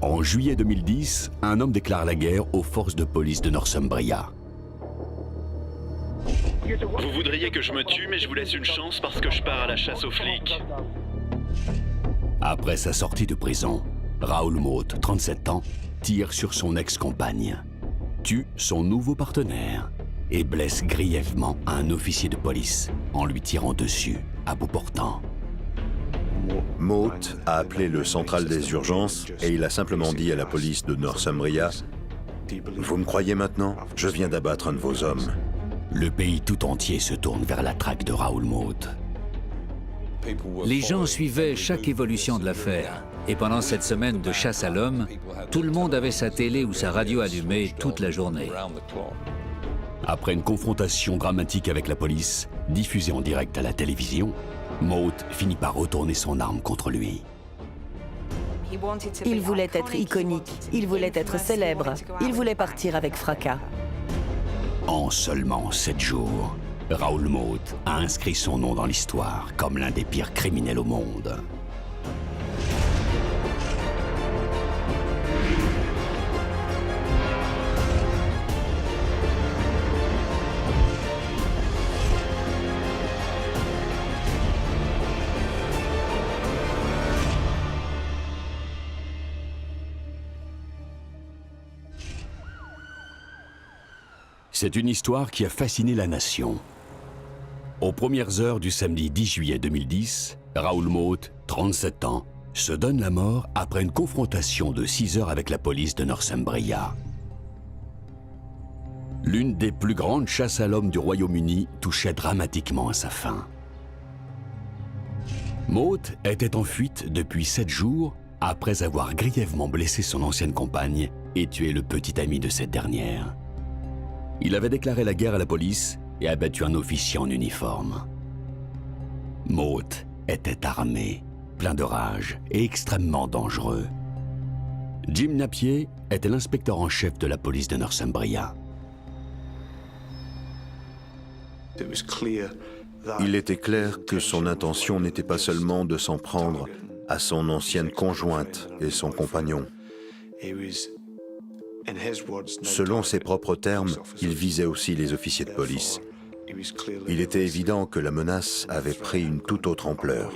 En juillet 2010, un homme déclare la guerre aux forces de police de Northumbria. Vous voudriez que je me tue, mais je vous laisse une chance parce que je pars à la chasse aux flics. Après sa sortie de prison, Raoul Moat, 37 ans, tire sur son ex-compagne, tue son nouveau partenaire et blesse grièvement un officier de police en lui tirant dessus à bout portant. Moat a appelé le central des urgences et il a simplement dit à la police de Northumbria « Vous me croyez maintenant? Je viens d'abattre un de vos hommes. » Le pays tout entier se tourne vers la traque de Raoul Moat. Les gens suivaient chaque évolution de l'affaire. Et pendant cette semaine de chasse à l'homme, tout le monde avait sa télé ou sa radio allumée toute la journée. Après une confrontation dramatique avec la police, diffusée en direct à la télévision, Moat finit par retourner son arme contre lui. Il voulait être iconique, il voulait être célèbre, il voulait partir avec fracas. En seulement 7 jours, Raoul Moat a inscrit son nom dans l'histoire comme l'un des pires criminels au monde. C'est une histoire qui a fasciné la nation. Aux premières heures du samedi 10 juillet 2010, Raoul Moat, 37 ans, se donne la mort après une confrontation de 6 heures avec la police de Northumbria. L'une des plus grandes chasses à l'homme du Royaume-Uni touchait dramatiquement à sa fin. Moat était en fuite depuis 7 jours après avoir grièvement blessé son ancienne compagne et tué le petit ami de cette dernière. Il avait déclaré la guerre à la police et abattu un officier en uniforme. Moat était armé, plein de rage et extrêmement dangereux. Jim Napier était l'inspecteur en chef de la police de Northumbria. Il était clair que son intention n'était pas seulement de s'en prendre à son ancienne conjointe et son compagnon. Selon ses propres termes, il visait aussi les officiers de police. Il était évident que la menace avait pris une toute autre ampleur.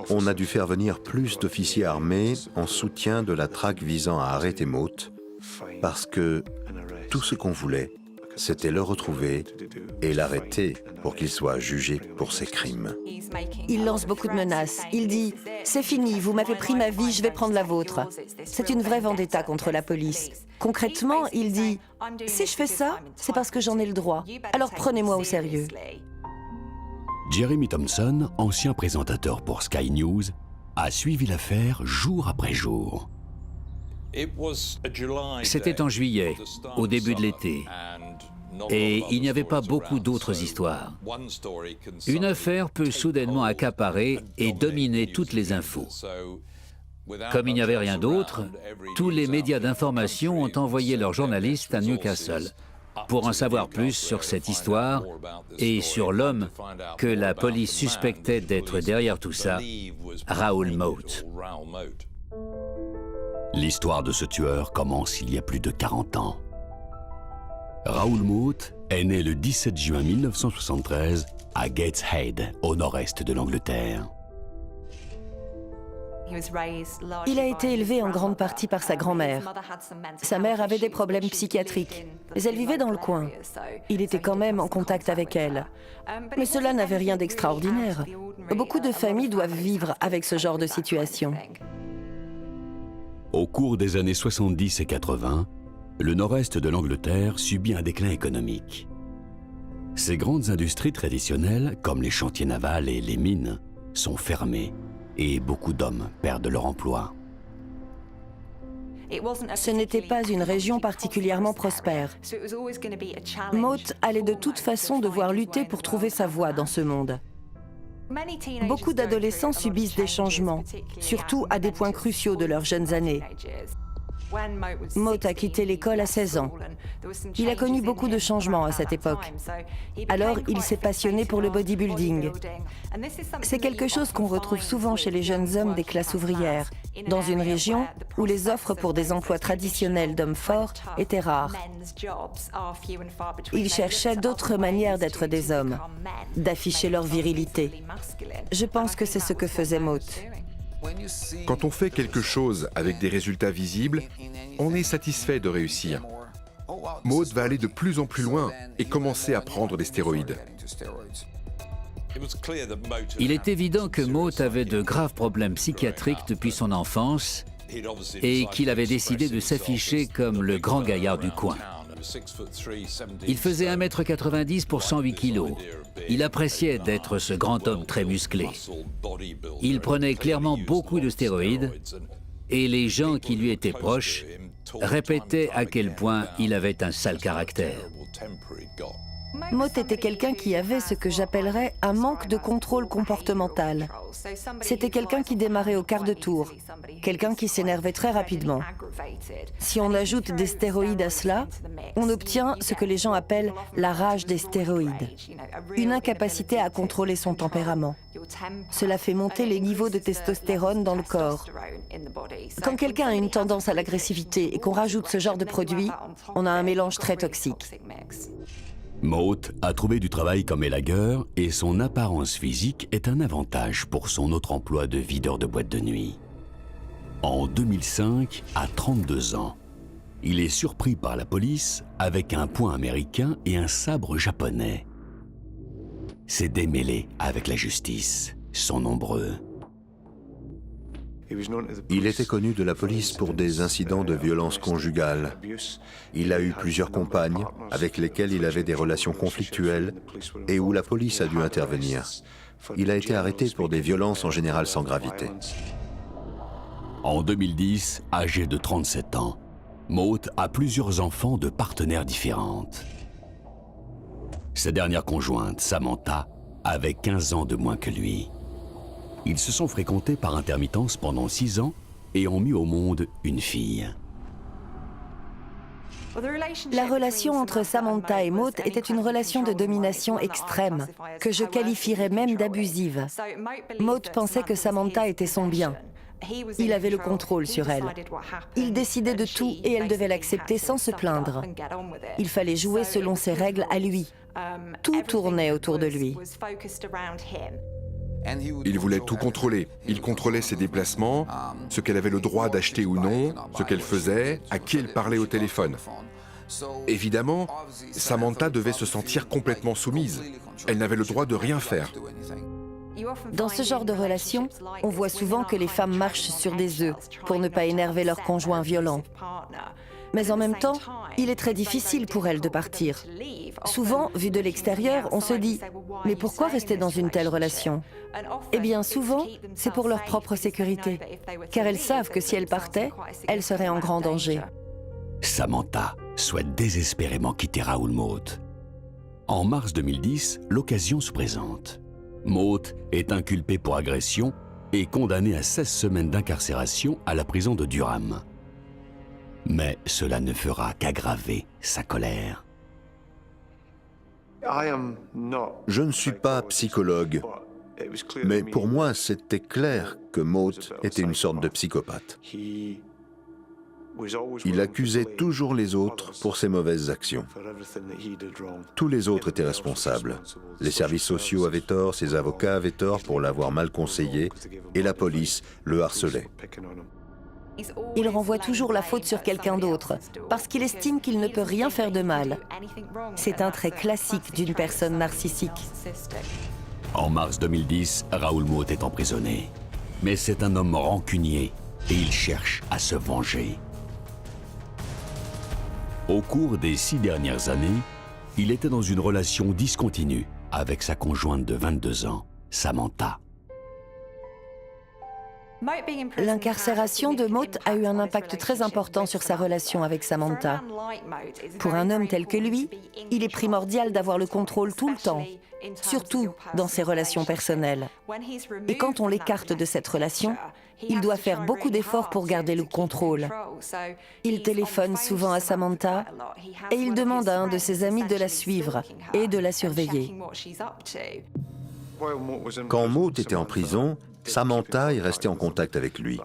On a dû faire venir plus d'officiers armés en soutien de la traque visant à arrêter Moat, parce que tout ce qu'on voulait, c'était le retrouver et l'arrêter pour qu'il soit jugé pour ses crimes. Il lance beaucoup de menaces. Il dit « C'est fini, vous m'avez pris ma vie, je vais prendre la vôtre ». C'est une vraie vendetta contre la police. Concrètement, il dit « Si je fais ça, c'est parce que j'en ai le droit. Alors prenez-moi au sérieux ». Jeremy Thompson, ancien présentateur pour Sky News, a suivi l'affaire jour après jour. C'était en juillet, au début de l'été, et il n'y avait pas beaucoup d'autres histoires. Une affaire peut soudainement accaparer et dominer toutes les infos. Comme il n'y avait rien d'autre, tous les médias d'information ont envoyé leurs journalistes à Newcastle pour en savoir plus sur cette histoire et sur l'homme que la police suspectait d'être derrière tout ça, Raoul Moat. L'histoire de ce tueur commence il y a plus de 40 ans. Raoul Moat est né le 17 juin 1973 à Gateshead, au nord-est de l'Angleterre. Il a été élevé en grande partie par sa grand-mère. Sa mère avait des problèmes psychiatriques, mais elle vivait dans le coin. Il était quand même en contact avec elle. Mais cela n'avait rien d'extraordinaire. Beaucoup de familles doivent vivre avec ce genre de situation. Au cours des années 70 et 80, le nord-est de l'Angleterre subit un déclin économique. Ces grandes industries traditionnelles, comme les chantiers navals et les mines, sont fermées et beaucoup d'hommes perdent leur emploi. Ce n'était pas une région particulièrement prospère. Moat allait de toute façon devoir lutter pour trouver sa voie dans ce monde. Beaucoup d'adolescents subissent des changements, surtout à des points cruciaux de leurs jeunes années. Maud a quitté l'école à 16 ans. Il a connu beaucoup de changements à cette époque. Alors, il s'est passionné pour le bodybuilding. C'est quelque chose qu'on retrouve souvent chez les jeunes hommes des classes ouvrières, dans une région où les offres pour des emplois traditionnels d'hommes forts étaient rares. Ils cherchaient d'autres manières d'être des hommes, d'afficher leur virilité. Je pense que c'est ce que faisait Maud. Quand on fait quelque chose avec des résultats visibles, on est satisfait de réussir. Maud va aller de plus en plus loin et commencer à prendre des stéroïdes. Il est évident que Maud avait de graves problèmes psychiatriques depuis son enfance et qu'il avait décidé de s'afficher comme le grand gaillard du coin. Il faisait 1,90 m pour 108 kg. Il appréciait d'être ce grand homme très musclé. Il prenait clairement beaucoup de stéroïdes et les gens qui lui étaient proches répétaient à quel point il avait un sale caractère. Maud était quelqu'un qui avait ce que j'appellerais un manque de contrôle comportemental. C'était quelqu'un qui démarrait au quart de tour, quelqu'un qui s'énervait très rapidement. Si on ajoute des stéroïdes à cela, on obtient ce que les gens appellent la rage des stéroïdes, une incapacité à contrôler son tempérament. Cela fait monter les niveaux de testostérone dans le corps. Quand quelqu'un a une tendance à l'agressivité et qu'on rajoute ce genre de produit, on a un mélange très toxique. Maud a trouvé du travail comme élagueur et son apparence physique est un avantage pour son autre emploi de videur de boîte de nuit. En 2005, à 32 ans, il est surpris par la police avec un poing américain et un sabre japonais. Ses démêlés avec la justice sont nombreux. Il était connu de la police pour des incidents de violence conjugale. Il a eu plusieurs compagnes avec lesquelles il avait des relations conflictuelles et où la police a dû intervenir. Il a été arrêté pour des violences en général sans gravité. En 2010, âgé de 37 ans, Maud a plusieurs enfants de partenaires différentes. Sa dernière conjointe, Samantha, avait 15 ans de moins que lui. Ils se sont fréquentés par intermittence pendant 6 ans et ont mis au monde une fille. La relation entre Samantha et Maud était une relation de domination extrême, que je qualifierais même d'abusive. Maud pensait que Samantha était son bien. Il avait le contrôle sur elle. Il décidait de tout et elle devait l'accepter sans se plaindre. Il fallait jouer selon ses règles à lui. Tout tournait autour de lui. Il voulait tout contrôler. Il contrôlait ses déplacements, ce qu'elle avait le droit d'acheter ou non, ce qu'elle faisait, à qui elle parlait au téléphone. Évidemment, Samantha devait se sentir complètement soumise. Elle n'avait le droit de rien faire. Dans ce genre de relation, on voit souvent que les femmes marchent sur des œufs pour ne pas énerver leur conjoint violent. Mais en même temps, il est très difficile pour elles de partir. Souvent, vu de l'extérieur, on se dit « Mais pourquoi rester dans une telle relation ?» Eh bien, souvent, c'est pour leur propre sécurité, car elles savent que si elles partaient, elles seraient en grand danger. Samantha souhaite désespérément quitter Raoul Maud. En mars 2010, l'occasion se présente. Maud est inculpée pour agression et condamnée à 16 semaines d'incarcération à la prison de Durham. Mais cela ne fera qu'aggraver sa colère. Je ne suis pas psychologue, mais pour moi, c'était clair que Maud était une sorte de psychopathe. Il accusait toujours les autres pour ses mauvaises actions. Tous les autres étaient responsables. Les services sociaux avaient tort, ses avocats avaient tort pour l'avoir mal conseillé, et la police le harcelait. Il renvoie toujours la faute sur quelqu'un d'autre, parce qu'il estime qu'il ne peut rien faire de mal. C'est un trait classique d'une personne narcissique. En mars 2010, Raoul Maud est emprisonné. Mais c'est un homme rancunier et il cherche à se venger. Au cours des 6 dernières années, il était dans une relation discontinue avec sa conjointe de 22 ans, Samantha. L'incarcération de Mote a eu un impact très important sur sa relation avec Samantha. Pour un homme tel que lui, il est primordial d'avoir le contrôle tout le temps, surtout dans ses relations personnelles. Et quand on l'écarte de cette relation, il doit faire beaucoup d'efforts pour garder le contrôle. Il téléphone souvent à Samantha et il demande à un de ses amis de la suivre et de la surveiller. Quand Mote était en prison, Samantha est restée en contact avec lui.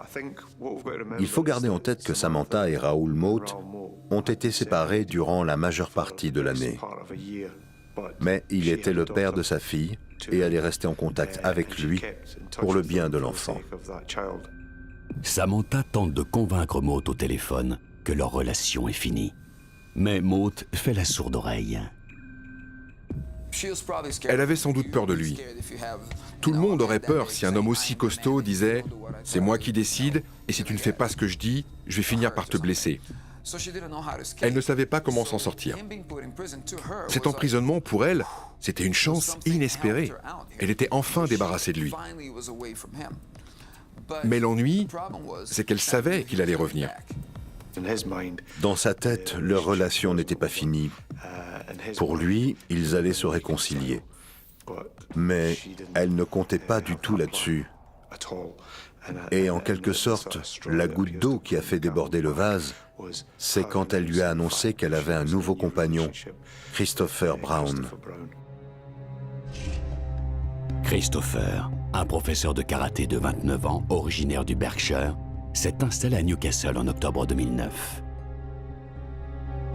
Il faut garder en tête que Samantha et Raoul Mote ont été séparés durant la majeure partie de l'année. Mais il était le père de sa fille et elle est restée en contact avec lui pour le bien de l'enfant. Samantha tente de convaincre Mote au téléphone que leur relation est finie. Mais Mote fait la sourde oreille. Elle avait sans doute peur de lui. Tout le monde aurait peur si un homme aussi costaud disait « C'est moi qui décide, et si tu ne fais pas ce que je dis, je vais finir par te blesser ». Elle ne savait pas comment s'en sortir. Cet emprisonnement, pour elle, c'était une chance inespérée. Elle était enfin débarrassée de lui. Mais l'ennui, c'est qu'elle savait qu'il allait revenir. Dans sa tête, leur relation n'était pas finie. Pour lui, ils allaient se réconcilier. Mais elle ne comptait pas du tout là-dessus. Et en quelque sorte, la goutte d'eau qui a fait déborder le vase, c'est quand elle lui a annoncé qu'elle avait un nouveau compagnon, Christopher Brown. Christopher, un professeur de karaté de 29 ans, originaire du Berkshire, s'est installé à Newcastle en octobre 2009.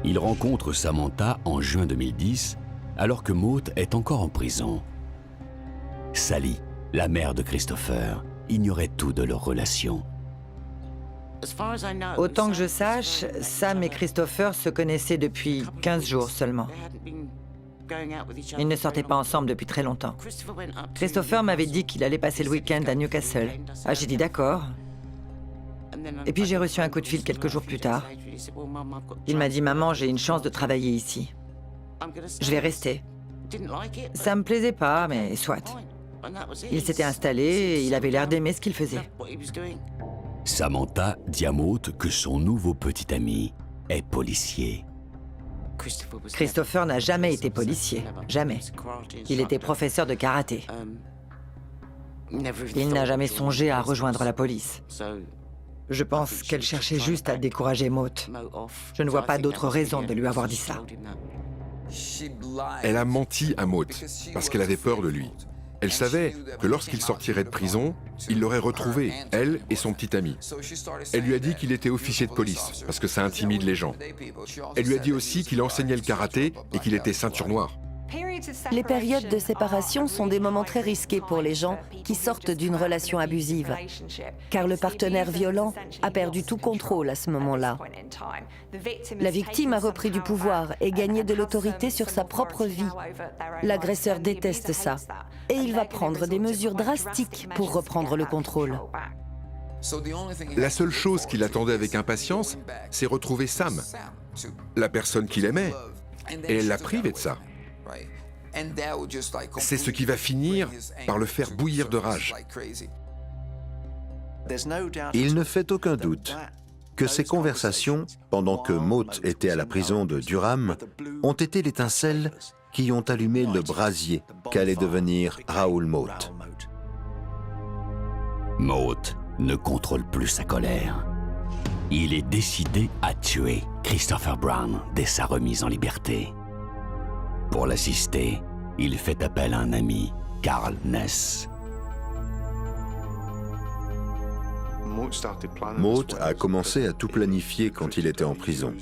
Il rencontre Samantha en juin 2010, alors que Mote est encore en prison. Sally, la mère de Christopher, ignorait tout de leur relation. Autant que je sache, Sam et Christopher se connaissaient depuis 15 jours seulement. Ils ne sortaient pas ensemble depuis très longtemps. Christopher m'avait dit qu'il allait passer le week-end à Newcastle. Ah, j'ai dit d'accord. Et puis j'ai reçu un coup de fil quelques jours plus tard. Il m'a dit « Maman, j'ai une chance de travailler ici. Je vais rester. » Ça me plaisait pas, mais soit. Il s'était installé et il avait l'air d'aimer ce qu'il faisait. Samantha dit à Mote que son nouveau petit ami est policier. Christopher n'a jamais été policier, jamais. Il était professeur de karaté. Il n'a jamais songé à rejoindre la police. Je pense qu'elle cherchait juste à décourager Mote. Je ne vois pas d'autre raison de lui avoir dit ça. Elle a menti à Mote parce qu'elle avait peur de lui. Elle savait que lorsqu'il sortirait de prison, il l'aurait retrouvé, elle et son petit ami. Elle lui a dit qu'il était officier de police, parce que ça intimide les gens. Elle lui a dit aussi qu'il enseignait le karaté et qu'il était ceinture noire. Les périodes de séparation sont des moments très risqués pour les gens qui sortent d'une relation abusive, car le partenaire violent a perdu tout contrôle à ce moment-là. La victime a repris du pouvoir et gagné de l'autorité sur sa propre vie. L'agresseur déteste ça, et il va prendre des mesures drastiques pour reprendre le contrôle. La seule chose qu'il attendait avec impatience, c'est retrouver Sam, la personne qu'il aimait, et elle l'a privé de ça. C'est ce qui va finir par le faire bouillir de rage. Il ne fait aucun doute que ces conversations, pendant que Mote était à la prison de Durham, ont été l'étincelle qui ont allumé le brasier qu'allait devenir Raoul Mote. Mote ne contrôle plus sa colère. Il est décidé à tuer Christopher Brown dès sa remise en liberté. Pour l'assister, il fait appel à un ami, Carl Ness. Mote a commencé à tout planifier quand il était en prison.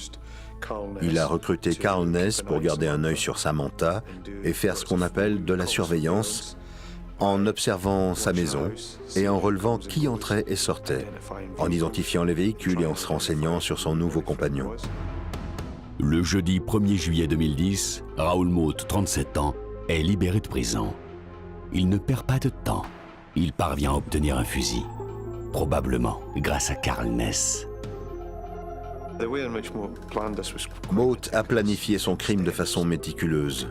Il a recruté Carl Ness pour garder un œil sur Samantha et faire ce qu'on appelle de la surveillance, en observant sa maison et en relevant qui entrait et sortait, en identifiant les véhicules et en se renseignant sur son nouveau compagnon. Le jeudi 1er juillet 2010, Raoul Mote, 37 ans, est libéré de prison. Il ne perd pas de temps. Il parvient à obtenir un fusil, probablement grâce à Carl Ness. Mote a planifié son crime de façon méticuleuse.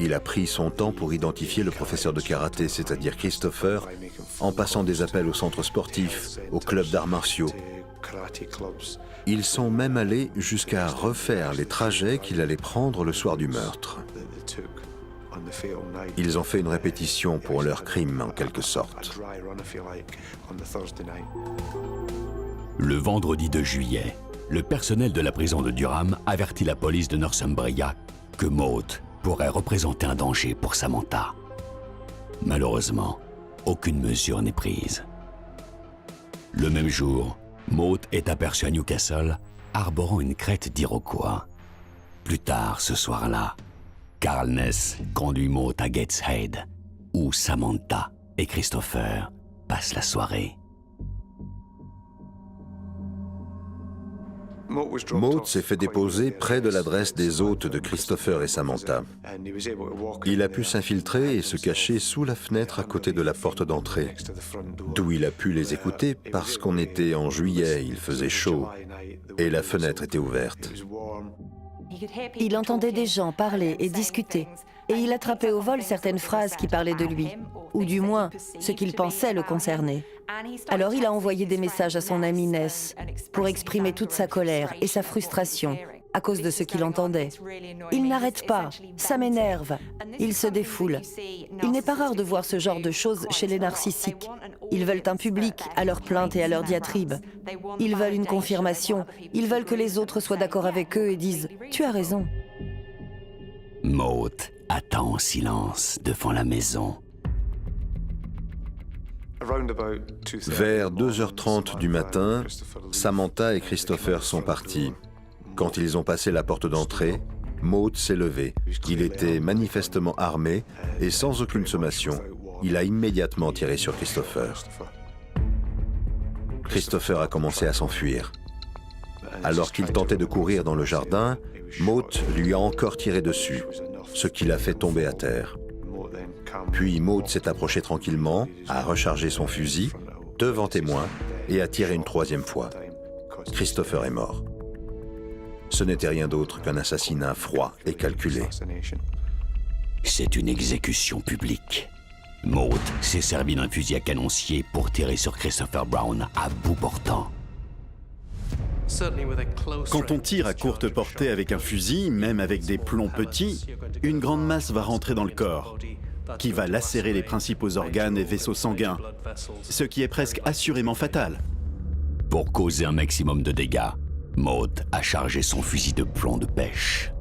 Il a pris son temps pour identifier le professeur de karaté, c'est-à-dire Christopher, en passant des appels au centre sportif, au club d'arts martiaux. Ils sont même allés jusqu'à refaire les trajets qu'il allait prendre le soir du meurtre. Ils ont fait une répétition pour leur crime, en quelque sorte. Le vendredi 2 juillet, le personnel de la prison de Durham avertit la police de Northumbria que Maud pourrait représenter un danger pour Samantha. Malheureusement, aucune mesure n'est prise. Le même jour, Maud est aperçue à Newcastle, arborant une crête d'Iroquois. Plus tard ce soir-là, Carl Ness conduit Maud à Gateshead, où Samantha et Christopher passent la soirée. Maud s'est fait déposer près de l'adresse des hôtes de Christopher et Samantha. Il a pu s'infiltrer et se cacher sous la fenêtre à côté de la porte d'entrée, d'où il a pu les écouter parce qu'on était en juillet, il faisait chaud et la fenêtre était ouverte. Il entendait des gens parler et discuter, et il attrapait au vol certaines phrases qui parlaient de lui, ou du moins ce qu'il pensait le concerner. Alors il a envoyé des messages à son ami Ness pour exprimer toute sa colère et sa frustration à cause de ce qu'il entendait. Il n'arrête pas, ça m'énerve, il se défoule. Il n'est pas rare de voir ce genre de choses chez les narcissiques. Ils veulent un public à leurs plaintes et à leurs diatribes. Ils veulent une confirmation, ils veulent que les autres soient d'accord avec eux et disent « tu as raison ». Maud attend en silence devant la maison. Vers 2h30 du matin, Samantha et Christopher sont partis. Quand ils ont passé la porte d'entrée, Maud s'est levé. Il était manifestement armé et sans aucune sommation, il a immédiatement tiré sur Christopher. Christopher a commencé à s'enfuir. Alors qu'il tentait de courir dans le jardin, Maud lui a encore tiré dessus, ce qui l'a fait tomber à terre. Puis Maud s'est approchée tranquillement, a rechargé son fusil, devant témoin, et a tiré une troisième fois. Christopher est mort. Ce n'était rien d'autre qu'un assassinat froid et calculé. C'est une exécution publique. Maud s'est servi d'un fusil à canoncier pour tirer sur Christopher Brown à bout portant. Quand on tire à courte portée avec un fusil, même avec des plombs petits, une grande masse va rentrer dans le corps, qui va lacérer les principaux organes et vaisseaux sanguins, ce qui est presque assurément fatal. Pour causer un maximum de dégâts, Maud a chargé son fusil de plomb de pêche.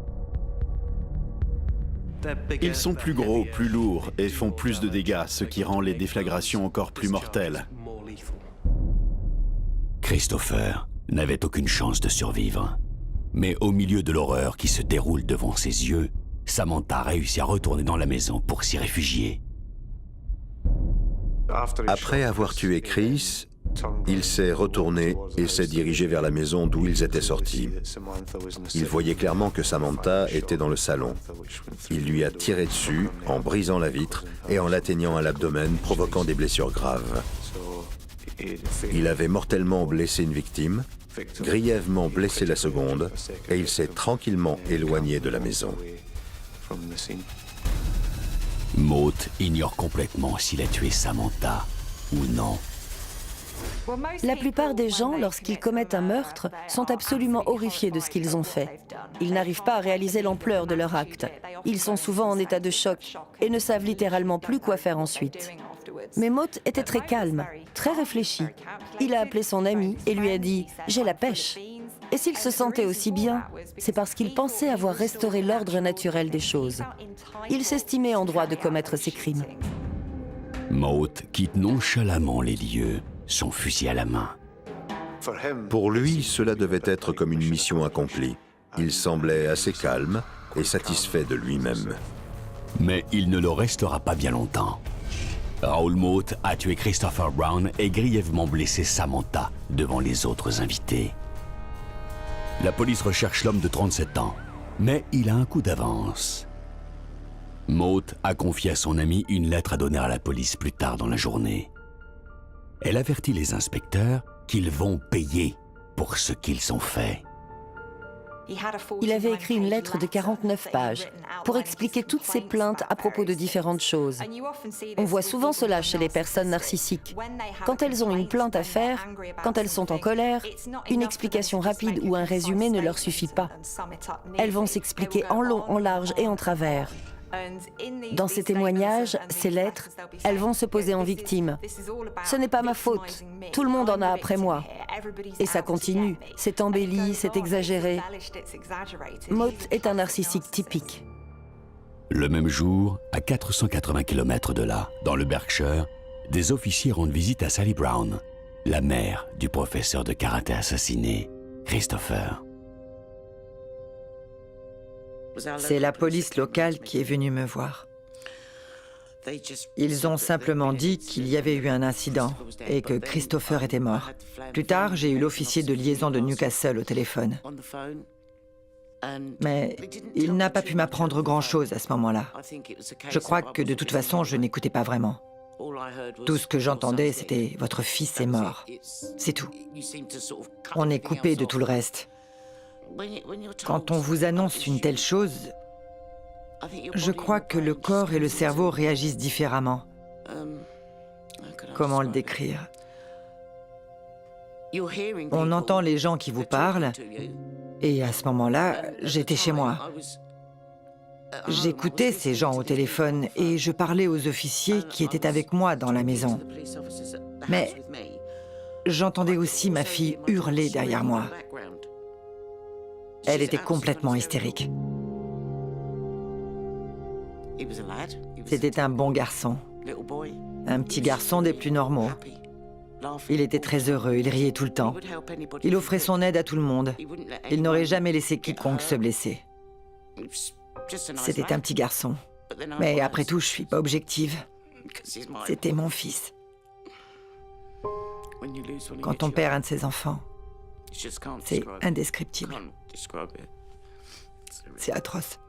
Ils sont plus gros, plus lourds et font plus de dégâts, ce qui rend les déflagrations encore plus mortelles. Christopher n'avait aucune chance de survivre. Mais au milieu de l'horreur qui se déroule devant ses yeux, Samantha réussit à retourner dans la maison pour s'y réfugier. Après avoir tué Chris, il s'est retourné et s'est dirigé vers la maison d'où ils étaient sortis. Il voyait clairement que Samantha était dans le salon. Il lui a tiré dessus en brisant la vitre et en l'atteignant à l'abdomen, provoquant des blessures graves. Il avait mortellement blessé une victime, grièvement blessé la seconde, et il s'est tranquillement éloigné de la maison. Maud ignore complètement s'il a tué Samantha ou non. La plupart des gens, lorsqu'ils commettent un meurtre, sont absolument horrifiés de ce qu'ils ont fait. Ils n'arrivent pas à réaliser l'ampleur de leur acte. Ils sont souvent en état de choc et ne savent littéralement plus quoi faire ensuite. Mais Maud était très calme, très réfléchi. Il a appelé son ami et lui a dit « j'ai la pêche ». Et s'il se sentait aussi bien, c'est parce qu'il pensait avoir restauré l'ordre naturel des choses. Il s'estimait en droit de commettre ces crimes. Maud quitte nonchalamment les lieux, son fusil à la main. Pour lui, cela devait être comme une mission accomplie. Il semblait assez calme et satisfait de lui-même. Mais il ne le restera pas bien longtemps. Raoul Moat a tué Christopher Brown et grièvement blessé Samantha devant les autres invités. La police recherche l'homme de 37 ans, mais il a un coup d'avance. Moat a confié à son ami une lettre à donner à la police plus tard dans la journée. Elle avertit les inspecteurs qu'ils vont payer pour ce qu'ils ont fait. Il avait écrit une lettre de 49 pages pour expliquer toutes ses plaintes à propos de différentes choses. On voit souvent cela chez les personnes narcissiques. Quand elles ont une plainte à faire, quand elles sont en colère, une explication rapide ou un résumé ne leur suffit pas. Elles vont s'expliquer en long, en large et en travers. Dans ces témoignages, ces lettres, elles vont se poser en victime. Ce n'est pas ma faute. Tout le monde en a après moi. Et ça continue. C'est embelli, c'est exagéré. Maud est un narcissique typique. Le même jour, à 480 km de là, dans le Berkshire, des officiers rendent visite à Sally Brown, la mère du professeur de karaté assassiné, Christopher. C'est la police locale qui est venue me voir. Ils ont simplement dit qu'il y avait eu un incident et que Christopher était mort. Plus tard, j'ai eu l'officier de liaison de Newcastle au téléphone. Mais il n'a pas pu m'apprendre grand-chose à ce moment-là. Je crois que de toute façon, je n'écoutais pas vraiment. Tout ce que j'entendais, c'était « votre fils est mort ». C'est tout. On est coupé de tout le reste. Quand on vous annonce une telle chose, je crois que le corps et le cerveau réagissent différemment. Comment le décrire? On entend les gens qui vous parlent, et à ce moment-là, j'étais chez moi. J'écoutais ces gens au téléphone et je parlais aux officiers qui étaient avec moi dans la maison. Mais j'entendais aussi ma fille hurler derrière moi. Elle était complètement hystérique. C'était un bon garçon. Un petit garçon des plus normaux. Il était très heureux, il riait tout le temps. Il offrait son aide à tout le monde. Il n'aurait jamais laissé quiconque se blesser. C'était un petit garçon. Mais après tout, je suis pas objective. C'était mon fils. Quand on perd un de ses enfants, c'est indescriptible. C'est atroce.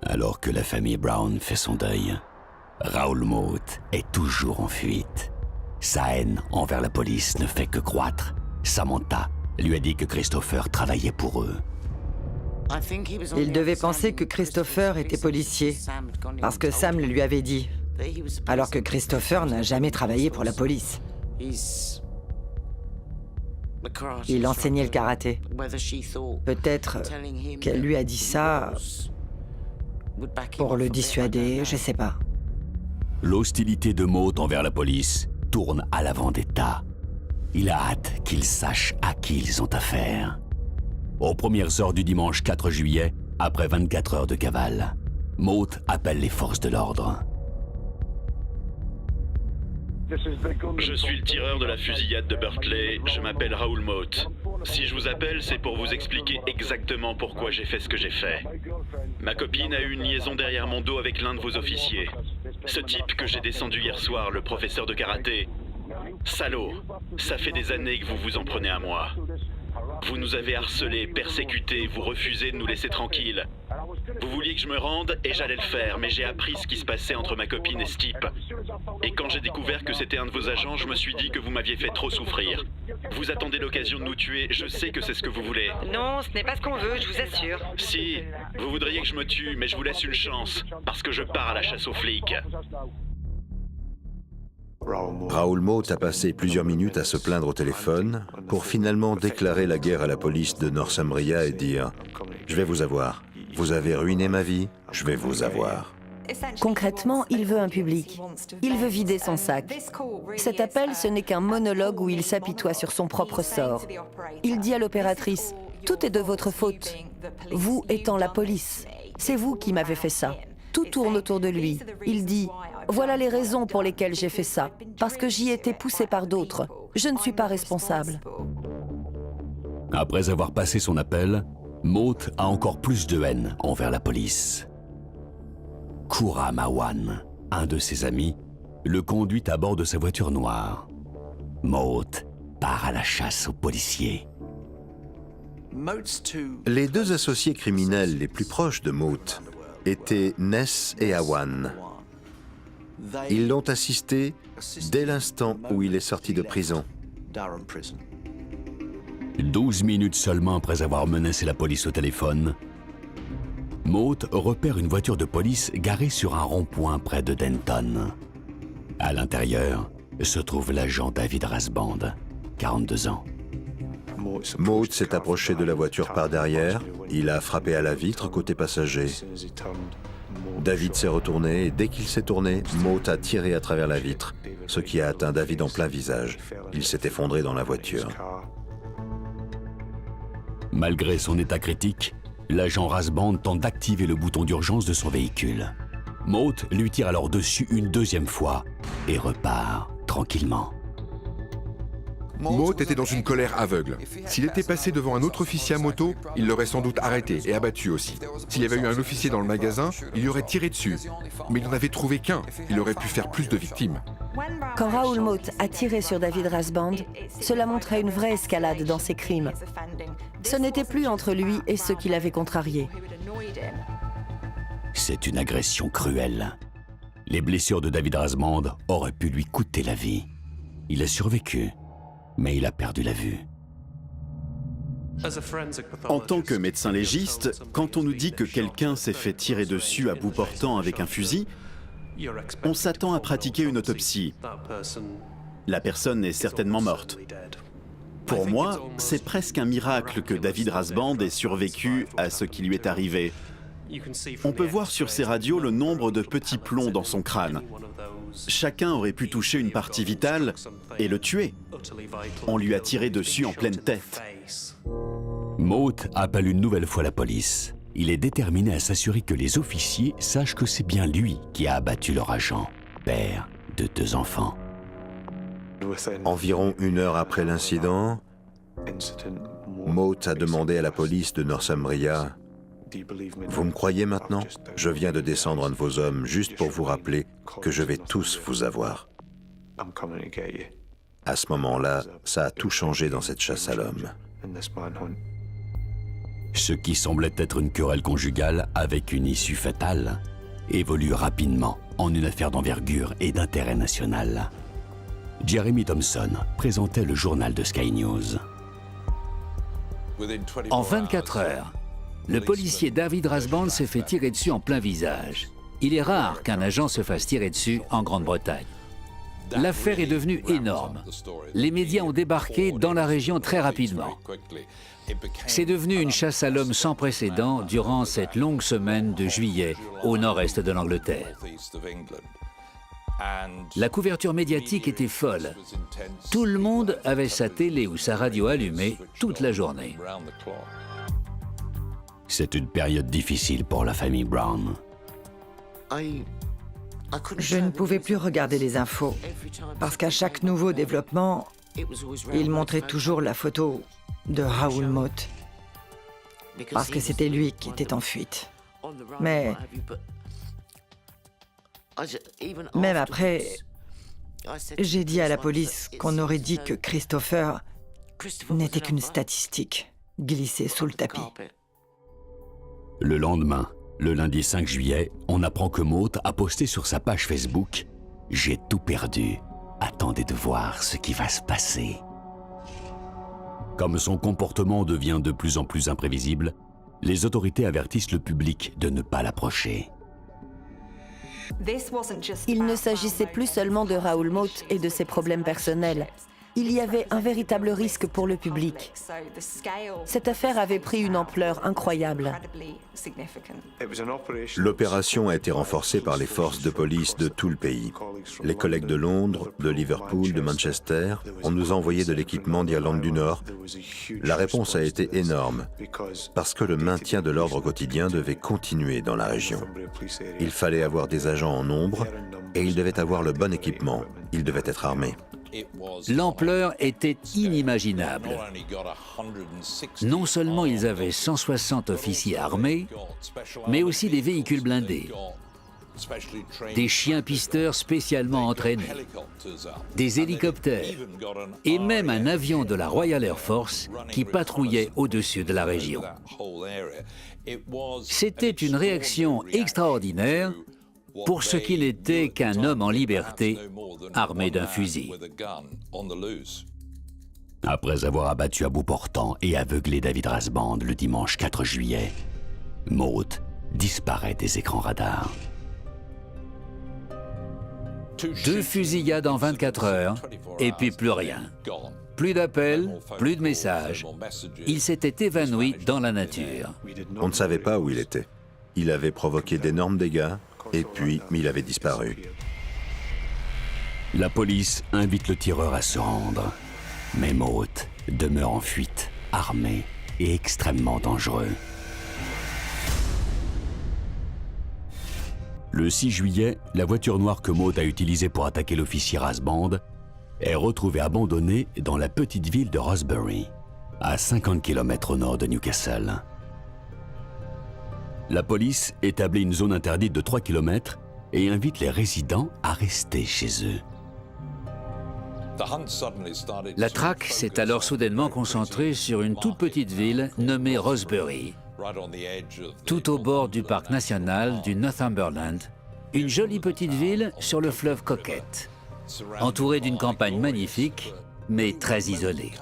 Alors que la famille Brown fait son deuil, Raoul Moat est toujours en fuite. Sa haine envers la police ne fait que croître. Samantha lui a dit que Christopher travaillait pour eux. Il devait penser que Christopher était policier, parce que Sam le lui avait dit, alors que Christopher n'a jamais travaillé pour la police. Il enseignait le karaté. Peut-être qu'elle lui a dit ça pour le dissuader, je sais pas. L'hostilité de Moat envers la police tourne à la vendetta. Il a hâte qu'ils sachent à qui ils ont affaire. Aux premières heures du dimanche 4 juillet, après 24 heures de cavale, Moat appelle les forces de l'ordre. Je suis le tireur de la fusillade de Berkeley, je m'appelle Raoul Moat. Si je vous appelle, c'est pour vous expliquer exactement pourquoi j'ai fait ce que j'ai fait. Ma copine a eu une liaison derrière mon dos avec l'un de vos officiers. Ce type que j'ai descendu hier soir, le professeur de karaté. Salaud, ça fait des années que vous vous en prenez à moi. Vous nous avez harcelés, persécutés, vous refusez de nous laisser tranquilles. Vous vouliez que je me rende et j'allais le faire, mais j'ai appris ce qui se passait entre ma copine et ce type. Et quand j'ai découvert que c'était un de vos agents, je me suis dit que vous m'aviez fait trop souffrir. Vous attendez l'occasion de nous tuer, je sais que c'est ce que vous voulez. Non, ce n'est pas ce qu'on veut, je vous assure. Si, vous voudriez que je me tue, mais je vous laisse une chance, parce que je pars à la chasse aux flics. Raoul Moat a passé plusieurs minutes à se plaindre au téléphone pour finalement déclarer la guerre à la police de Northumbria et dire « Je vais vous avoir. Vous avez ruiné ma vie, je vais vous avoir. » Concrètement, il veut un public. Il veut vider son sac. Cet appel, ce n'est qu'un monologue où il s'apitoie sur son propre sort. Il dit à l'opératrice « Tout est de votre faute. Vous étant la police. C'est vous qui m'avez fait ça. » Tout tourne autour de lui. Il dit « Voilà les raisons pour lesquelles j'ai fait ça. Parce que j'y ai été poussé par d'autres. Je ne suis pas responsable. » Après avoir passé son appel, Moat a encore plus de haine envers la police. Koura Mawan, un de ses amis, le conduit à bord de sa voiture noire. Moat part à la chasse aux policiers. Les deux associés criminels les plus proches de Moat étaient Ness et Awan. Ils l'ont assisté dès l'instant où il est sorti de prison. 12 minutes seulement après avoir menacé la police au téléphone, Mote repère une voiture de police garée sur un rond-point près de Denton. À l'intérieur se trouve l'agent David Rasband, 42 ans. Mote s'est approché de la voiture par derrière. Il a frappé à la vitre côté passager. David s'est retourné et dès qu'il s'est tourné, Mote a tiré à travers la vitre, ce qui a atteint David en plein visage. Il s'est effondré dans la voiture. Malgré son état critique, l'agent Rasband tente d'activer le bouton d'urgence de son véhicule. Mote lui tire alors dessus une deuxième fois et repart tranquillement. Mote était dans une colère aveugle. S'il était passé devant un autre officier à moto, il l'aurait sans doute arrêté et abattu aussi. S'il y avait eu un officier dans le magasin, il lui aurait tiré dessus. Mais il n'en avait trouvé qu'un. Il aurait pu faire plus de victimes. Quand Raoul Mote a tiré sur David Rasband, cela montrait une vraie escalade dans ses crimes. Ce n'était plus entre lui et ceux qui l'avaient contrarié. C'est une agression cruelle. Les blessures de David Rasband auraient pu lui coûter la vie. Il a survécu, mais il a perdu la vue. En tant que médecin légiste, quand on nous dit que quelqu'un s'est fait tirer dessus à bout portant avec un fusil, on s'attend à pratiquer une autopsie. La personne est certainement morte. Pour moi, c'est presque un miracle que David Rasband ait survécu à ce qui lui est arrivé. On peut voir sur ces radios le nombre de petits plombs dans son crâne. Chacun aurait pu toucher une partie vitale et le tuer. On lui a tiré dessus en pleine tête. Mote appelle une nouvelle fois la police. Il est déterminé à s'assurer que les officiers sachent que c'est bien lui qui a abattu leur agent, père de 2 enfants. Environ 1 heure après l'incident, Mote a demandé à la police de Northumbria « Vous me croyez maintenant? Je viens de descendre un de vos hommes juste pour vous rappeler que je vais tous vous avoir. » À ce moment-là, ça a tout changé dans cette chasse à l'homme. Ce qui semblait être une querelle conjugale avec une issue fatale évolue rapidement en une affaire d'envergure et d'intérêt national. Jeremy Thompson présentait le journal de Sky News. En 24 heures, le policier David Rasband s'est fait tirer dessus en plein visage. Il est rare qu'un agent se fasse tirer dessus en Grande-Bretagne. L'affaire est devenue énorme. Les médias ont débarqué dans la région très rapidement. C'est devenu une chasse à l'homme sans précédent durant cette longue semaine de juillet au nord-est de l'Angleterre. La couverture médiatique était folle. Tout le monde avait sa télé ou sa radio allumée toute la journée. C'est une période difficile pour la famille Brown. Je ne pouvais plus regarder les infos, parce qu'à chaque nouveau développement, il montrait toujours la photo de Raoul Mote, parce que c'était lui qui était en fuite. Mais même après, j'ai dit à la police qu'on aurait dit que Christopher n'était qu'une statistique glissée sous le tapis. Le lendemain, le lundi 5 juillet, on apprend que Mote a posté sur sa page Facebook « J'ai tout perdu. Attendez de voir ce qui va se passer. » Comme son comportement devient de plus en plus imprévisible, les autorités avertissent le public de ne pas l'approcher. Il ne s'agissait plus seulement de Raoul Mote et de ses problèmes personnels. Il y avait un véritable risque pour le public. Cette affaire avait pris une ampleur incroyable. L'opération a été renforcée par les forces de police de tout le pays. Les collègues de Londres, de Liverpool, de Manchester, on nous a envoyé de l'équipement d'Irlande du Nord. La réponse a été énorme, parce que le maintien de l'ordre quotidien devait continuer dans la région. Il fallait avoir des agents en nombre et ils devaient avoir le bon équipement. Ils devaient être armés. L'ampleur était inimaginable. Non seulement ils avaient 160 officiers armés, mais aussi des véhicules blindés, des chiens pisteurs spécialement entraînés, des hélicoptères et même un avion de la Royal Air Force qui patrouillait au-dessus de la région. C'était une réaction extraordinaire pour ce qu'il n'était qu'un homme en liberté, armé d'un fusil. Après avoir abattu à bout portant et aveuglé David Rasband le dimanche 4 juillet, Mote disparaît des écrans radars. 2 fusillades en 24 heures, et puis plus rien. Plus d'appels, plus de messages. Il s'était évanoui dans la nature. On ne savait pas où il était. Il avait provoqué d'énormes dégâts, et puis il avait disparu. La police invite le tireur à se rendre. Mais Mote demeure en fuite, armé et extrêmement dangereux. Le 6 juillet, la voiture noire que Mote a utilisée pour attaquer l'officier Rasband est retrouvée abandonnée dans la petite ville de Rosebery, à 50 km au nord de Newcastle. La police établit une zone interdite de 3 km et invite les résidents à rester chez eux. La traque s'est alors soudainement concentrée sur une toute petite ville nommée Rosebery, tout au bord du parc national du Northumberland, une jolie petite ville sur le fleuve Coquette, entourée d'une campagne magnifique, mais très isolée.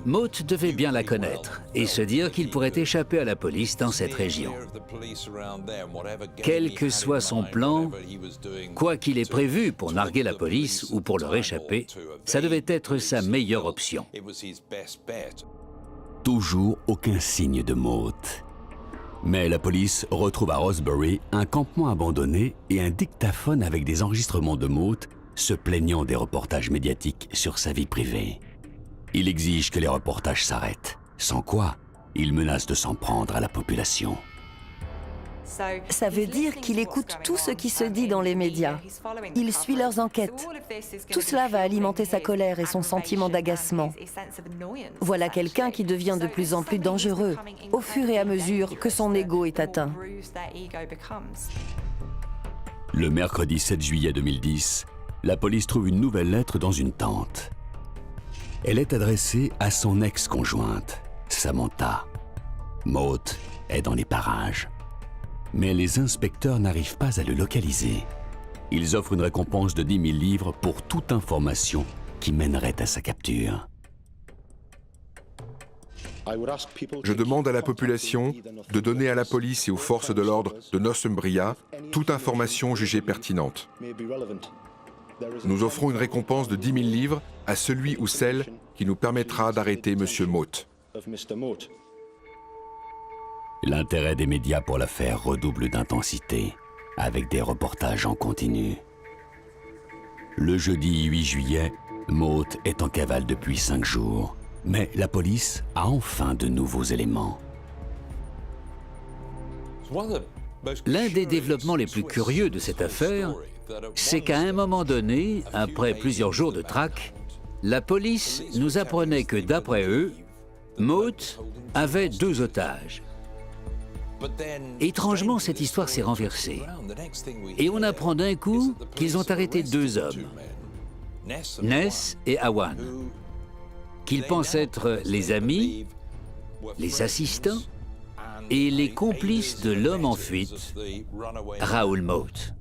Mote devait bien la connaître et se dire qu'il pourrait échapper à la police dans cette région. Quel que soit son plan, quoi qu'il ait prévu pour narguer la police ou pour leur échapper, ça devait être sa meilleure option. Toujours aucun signe de Mote. Mais la police retrouve à Rosebery un campement abandonné et un dictaphone avec des enregistrements de Mote se plaignant des reportages médiatiques sur sa vie privée. Il exige que les reportages s'arrêtent, sans quoi il menace de s'en prendre à la population. Ça veut dire qu'il écoute tout ce qui se dit dans les médias. Il suit leurs enquêtes. Tout cela va alimenter sa colère et son sentiment d'agacement. Voilà quelqu'un qui devient de plus en plus dangereux au fur et à mesure que son ego est atteint. Le mercredi 7 juillet 2010, la police trouve une nouvelle lettre dans une tente. Elle est adressée à son ex-conjointe, Samantha. Mote est dans les parages. Mais les inspecteurs n'arrivent pas à le localiser. Ils offrent une récompense de 10 000 livres pour toute information qui mènerait à sa capture. Je demande à la population de donner à la police et aux forces de l'ordre de Northumbria toute information jugée pertinente. Nous offrons une récompense de 10 000 livres à celui ou celle qui nous permettra d'arrêter M. Mote. L'intérêt des médias pour l'affaire redouble d'intensité, avec des reportages en continu. Le jeudi 8 juillet, Mote est en cavale depuis 5 jours, mais la police a enfin de nouveaux éléments. L'un des développements les plus curieux de cette affaire, c'est qu'à un moment donné, après plusieurs jours de traque, la police nous apprenait que, d'après eux, Mote avait 2 otages. Étrangement, cette histoire s'est renversée. Et on apprend d'un coup qu'ils ont arrêté 2 hommes, Ness et Awan, qu'ils pensent être les amis, les assistants et les complices de l'homme en fuite, Raoul Mote.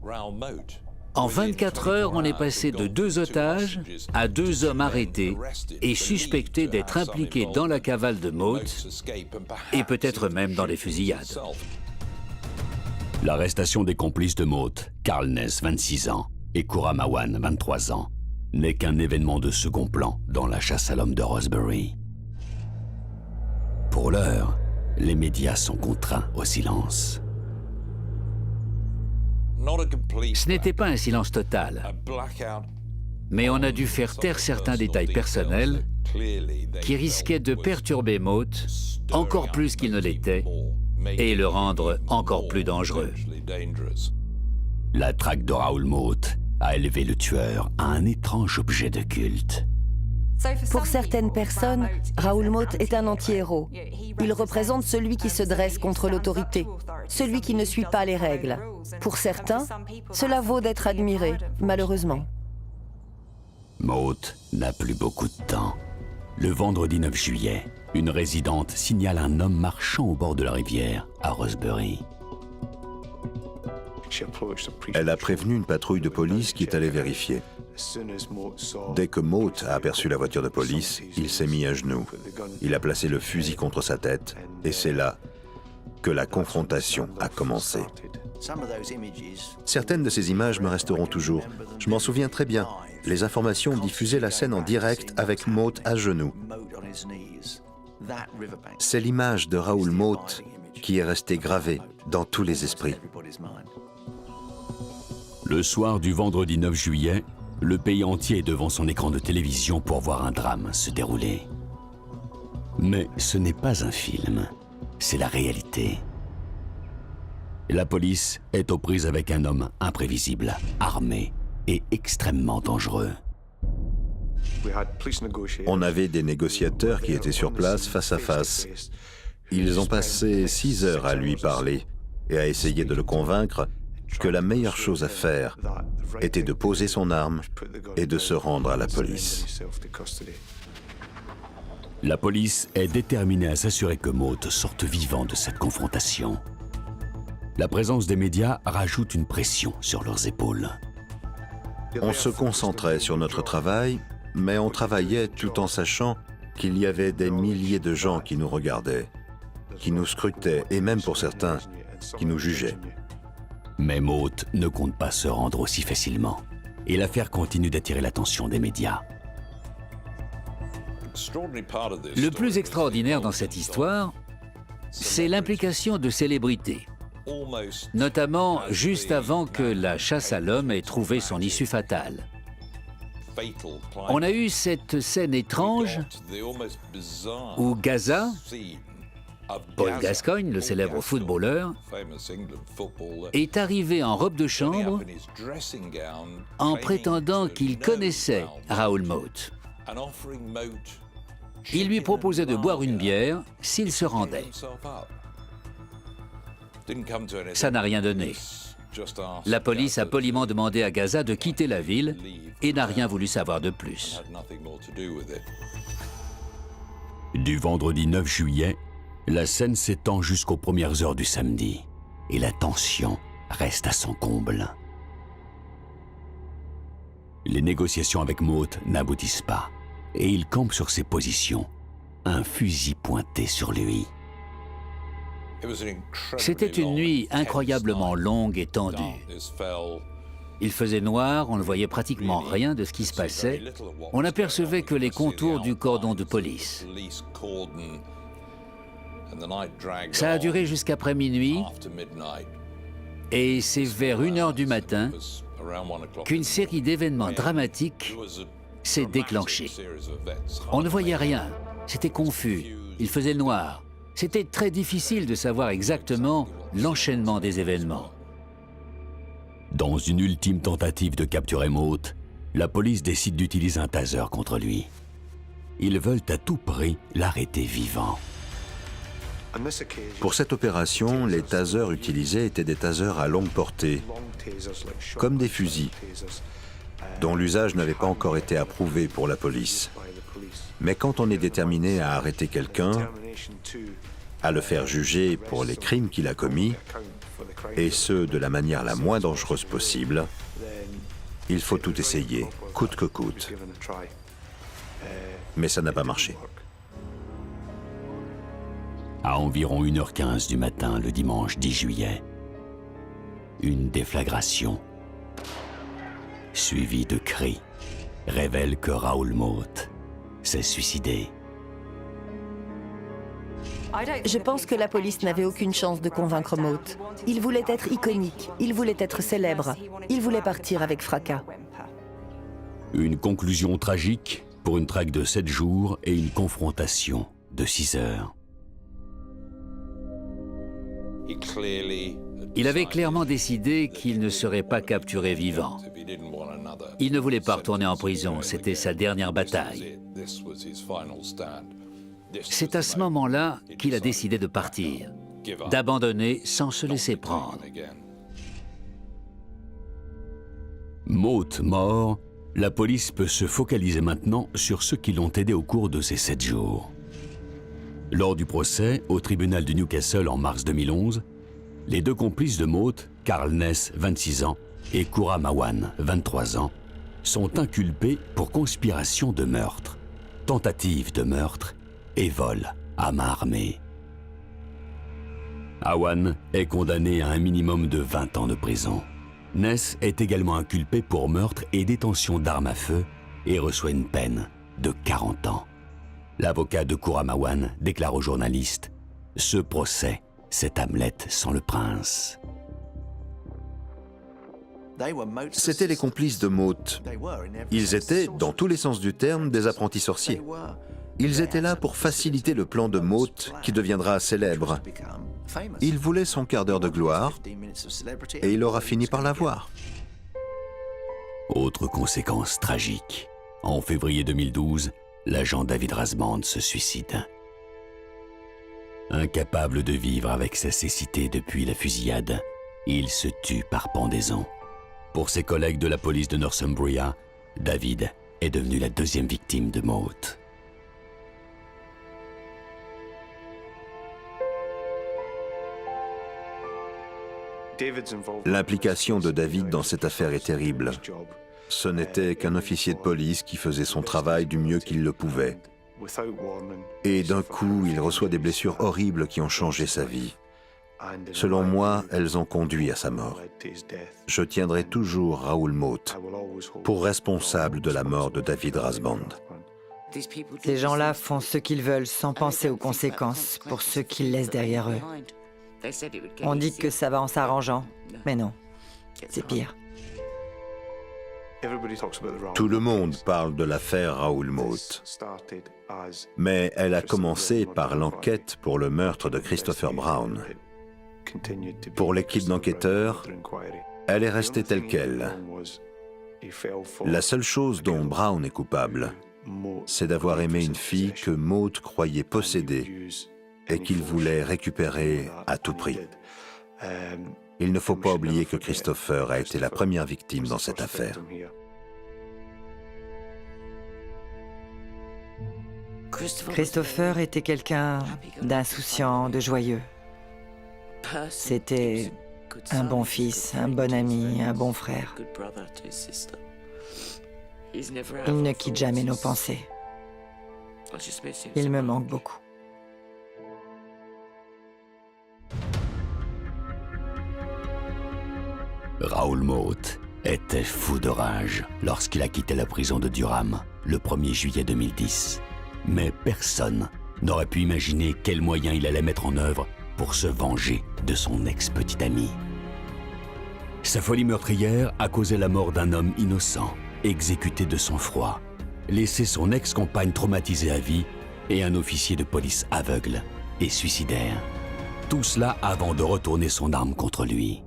En 24 heures, on est passé de 2 otages à 2 hommes arrêtés et suspectés d'être impliqués dans la cavale de Mote et peut-être même dans les fusillades. L'arrestation des complices de Mote, Carl Ness, 26 ans, et Khurram Awan, 23 ans, n'est qu'un événement de second plan dans la chasse à l'homme de Rosebery. Pour l'heure, les médias sont contraints au silence. Ce n'était pas un silence total, mais on a dû faire taire certains détails personnels qui risquaient de perturber Mote encore plus qu'il ne l'était et le rendre encore plus dangereux. La traque de Raoul Mote a élevé le tueur à un étrange objet de culte. Pour certaines personnes, Raoul Mote est un anti-héros. Il représente celui qui se dresse contre l'autorité, celui qui ne suit pas les règles. Pour certains, cela vaut d'être admiré, malheureusement. Mote n'a plus beaucoup de temps. Le vendredi 9 juillet, une résidente signale un homme marchant au bord de la rivière à Rosebery. Elle a prévenu une patrouille de police qui est allée vérifier. Dès que Mote a aperçu la voiture de police, il s'est mis à genoux. Il a placé le fusil contre sa tête et c'est là que la confrontation a commencé. Certaines de ces images me resteront toujours. Je m'en souviens très bien. Les informations diffusaient la scène en direct avec Mote à genoux. C'est l'image de Raoul Mote qui est restée gravée dans tous les esprits. Le soir du vendredi 9 juillet, le pays entier est devant son écran de télévision pour voir un drame se dérouler. Mais ce n'est pas un film, c'est la réalité. La police est aux prises avec un homme imprévisible, armé et extrêmement dangereux. On avait des négociateurs qui étaient sur place face à face. Ils ont passé 6 heures à lui parler et à essayer de le convaincre que la meilleure chose à faire était de poser son arme et de se rendre à la police. La police est déterminée à s'assurer que Mote sorte vivant de cette confrontation. La présence des médias rajoute une pression sur leurs épaules. On se concentrait sur notre travail, mais on travaillait tout en sachant qu'il y avait des milliers de gens qui nous regardaient, qui nous scrutaient et même pour certains, qui nous jugeaient. Mais Mote ne compte pas se rendre aussi facilement. Et l'affaire continue d'attirer l'attention des médias. Le plus extraordinaire dans cette histoire, c'est l'implication de célébrités, notamment juste avant que la chasse à l'homme ait trouvé son issue fatale. On a eu cette scène étrange où Gaza, Paul Gascoigne, le célèbre footballeur, est arrivé en robe de chambre en prétendant qu'il connaissait Raoul Mote. Il lui proposait de boire une bière s'il se rendait. Ça n'a rien donné. La police a poliment demandé à Gaza de quitter la ville et n'a rien voulu savoir de plus. Du vendredi 9 juillet, la scène s'étend jusqu'aux premières heures du samedi et la tension reste à son comble. Les négociations avec Mote n'aboutissent pas et il campe sur ses positions, un fusil pointé sur lui. C'était une nuit incroyablement longue et tendue. Il faisait noir, on ne voyait pratiquement rien de ce qui se passait. On n'apercevait que les contours du cordon de police. Ça a duré jusqu'après minuit et c'est vers 1h du matin qu'une série d'événements dramatiques s'est déclenchée. On ne voyait rien, c'était confus, il faisait noir. C'était très difficile de savoir exactement l'enchaînement des événements. Dans une ultime tentative de capturer Mote, la police décide d'utiliser un taser contre lui. Ils veulent à tout prix l'arrêter vivant. Pour cette opération, les tasers utilisés étaient des tasers à longue portée, comme des fusils, dont l'usage n'avait pas encore été approuvé pour la police. Mais quand on est déterminé à arrêter quelqu'un, à le faire juger pour les crimes qu'il a commis, et ce, de la manière la moins dangereuse possible, il faut tout essayer, coûte que coûte. Mais ça n'a pas marché. À environ 1h15 du matin, le dimanche 10 juillet, une déflagration, suivie de cris, révèle que Raoul Mote s'est suicidé. Je pense que la police n'avait aucune chance de convaincre Mote. Il voulait être iconique, il voulait être célèbre, il voulait partir avec fracas. Une conclusion tragique pour une traque de 7 jours et une confrontation de 6 heures. Il avait clairement décidé qu'il ne serait pas capturé vivant. Il ne voulait pas retourner en prison, c'était sa dernière bataille. C'est à ce moment-là qu'il a décidé de partir, d'abandonner sans se laisser prendre. Mote mort, la police peut se focaliser maintenant sur ceux qui l'ont aidé au cours de ces 7 jours. Lors du procès au tribunal de Newcastle en mars 2011, les deux complices de Mote, Carl Ness, 26 ans, et Koura Mawan, 23 ans, sont inculpés pour conspiration de meurtre, tentative de meurtre et vol à main armée. Awan est condamné à un minimum de 20 ans de prison. Ness est également inculpé pour meurtre et détention d'armes à feu et reçoit une peine de 40 ans. L'avocat de Khurram Awan déclare aux journalistes « Ce procès, c'est Hamlet sans le prince ». C'étaient les complices de Moat. Ils étaient, dans tous les sens du terme, des apprentis sorciers. Ils étaient là pour faciliter le plan de Moat qui deviendra célèbre. Il voulait son quart d'heure de gloire et il aura fini par l'avoir. Autre conséquence tragique. En février 2012, l'agent David Razband se suicide. Incapable de vivre avec sa cécité depuis la fusillade, il se tue par pendaison. Pour ses collègues de la police de Northumbria, David est devenu la deuxième victime de Moat. L'implication de David dans cette affaire est terrible. Ce n'était qu'un officier de police qui faisait son travail du mieux qu'il le pouvait. Et d'un coup, il reçoit des blessures horribles qui ont changé sa vie. Selon moi, elles ont conduit à sa mort. Je tiendrai toujours Raoul Moat pour responsable de la mort de David Razband. Ces gens-là font ce qu'ils veulent sans penser aux conséquences pour ceux qu'ils laissent derrière eux. On dit que ça va en s'arrangeant, mais non, c'est pire. Tout le monde parle de l'affaire Raoul Moat, mais elle a commencé par l'enquête pour le meurtre de Christopher Brown. Pour l'équipe d'enquêteurs, elle est restée telle qu'elle. La seule chose dont Brown est coupable, c'est d'avoir aimé une fille que Moat croyait posséder et qu'il voulait récupérer à tout prix. Il ne faut pas oublier que Christopher a été la première victime dans cette affaire. Christopher était quelqu'un d'insouciant, de joyeux. C'était un bon fils, un bon ami, un bon frère. Il ne quitte jamais nos pensées. Il me manque beaucoup. Raoul Moat était fou de rage lorsqu'il a quitté la prison de Durham le 1er juillet 2010. Mais personne n'aurait pu imaginer quels moyens il allait mettre en œuvre pour se venger de son ex-petit ami. Sa folie meurtrière a causé la mort d'un homme innocent, exécuté de sang-froid, laissé son ex-compagne traumatisée à vie et un officier de police aveugle et suicidaire. Tout cela avant de retourner son arme contre lui.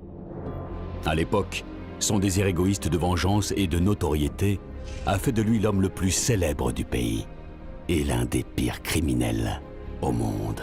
À l'époque, son désir égoïste de vengeance et de notoriété a fait de lui l'homme le plus célèbre du pays et l'un des pires criminels au monde.